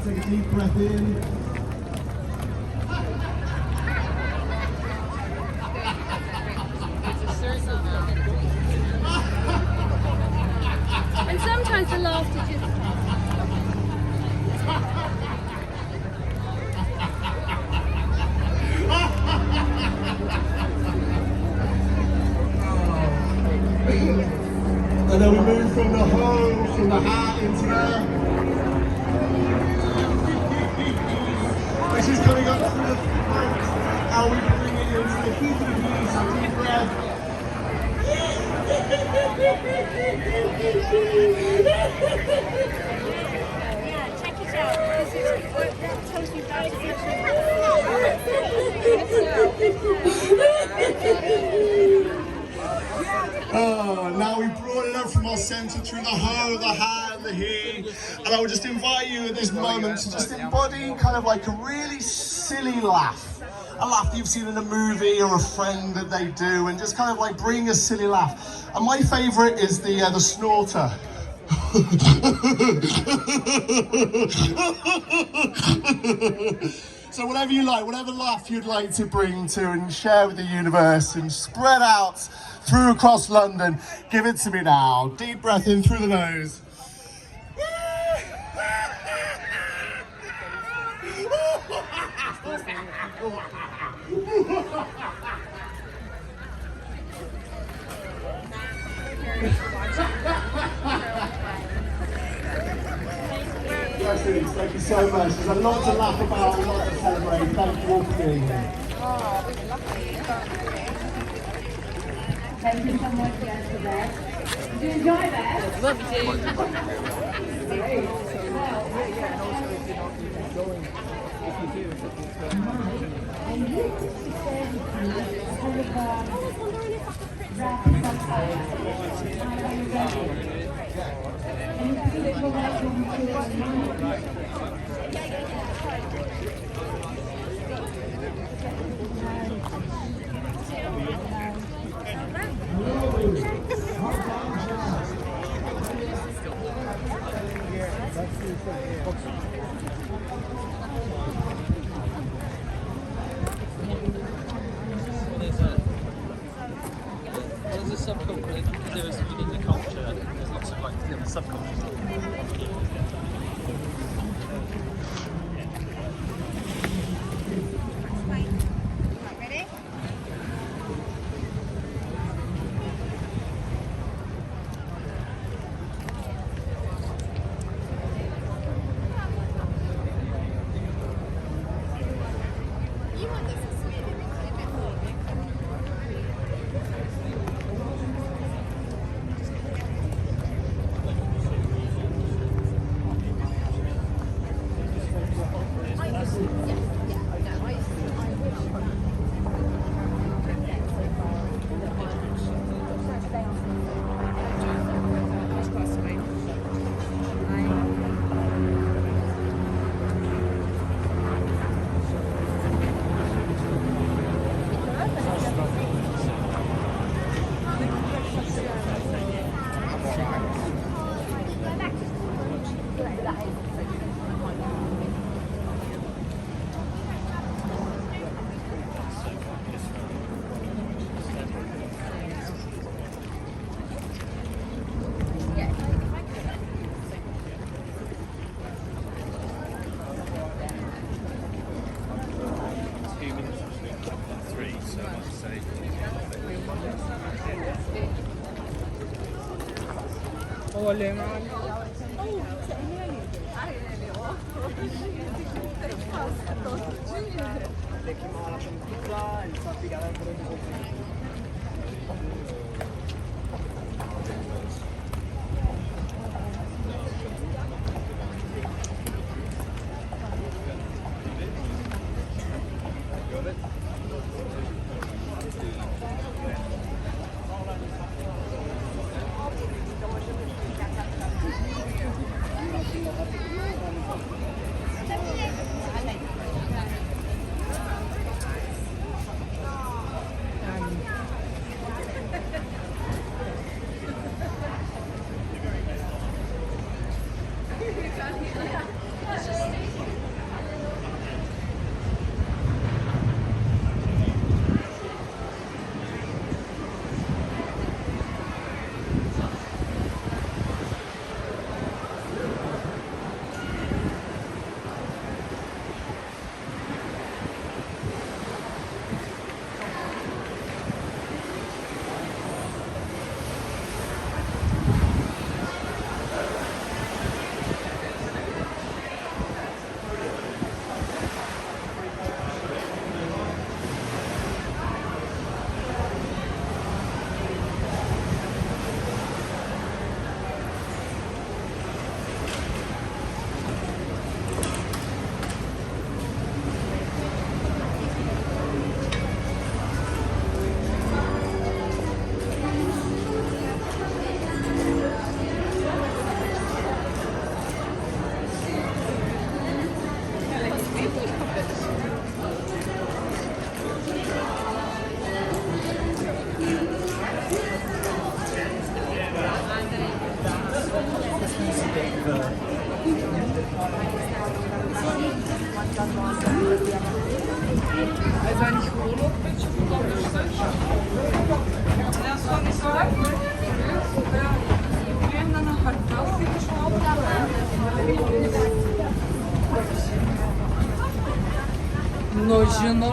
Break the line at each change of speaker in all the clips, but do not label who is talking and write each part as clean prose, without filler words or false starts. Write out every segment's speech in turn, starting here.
Take a deep breath in.
And sometimes the laughter just...
And then we move from the home, from the heart into there. This is coming up to the front. How we bring it into the heat of the knees, a deep breath.
Yeah, check it out. This is what that tells you about
Now we brought it up from our centre through the ho, the ha, and the he. And I would just invite you at this moment to just embody kind of like a really silly laugh. A laugh that you've seen in a movie or a friend that they do, and just kind of like bring a silly laugh. And my favourite is the snorter. So whatever you like, whatever laugh you'd like to bring to and share with the universe and spread out through across London, give it to me now. Deep breath in through the nose. Thank you so much. There's a lot to laugh about, a lot to celebrate. Thank you all for being here.
Thank you so much, guys, for that. Did you enjoy that?
Love you.
And you said kind of wrap something. Are you ready? And you could go back to
There's a subculture, there is within the culture, there's lots of like different subcultures.
Ready? You want this to be a bit more.
Nojino.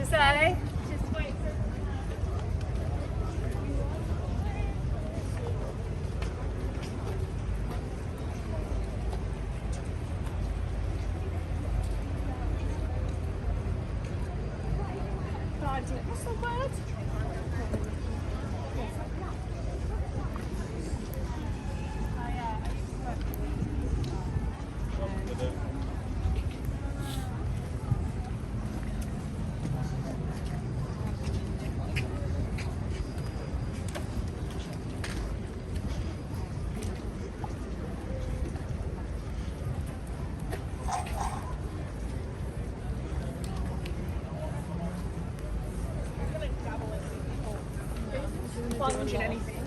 Say. What's the word? Plunging anything.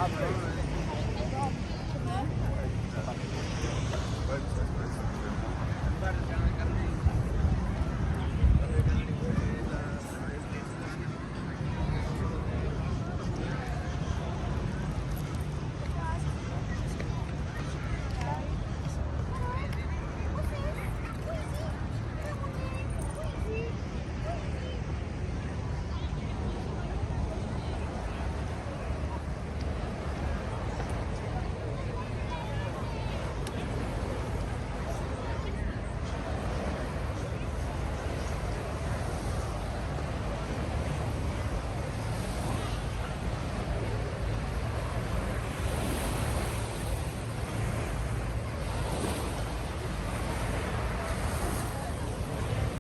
Abi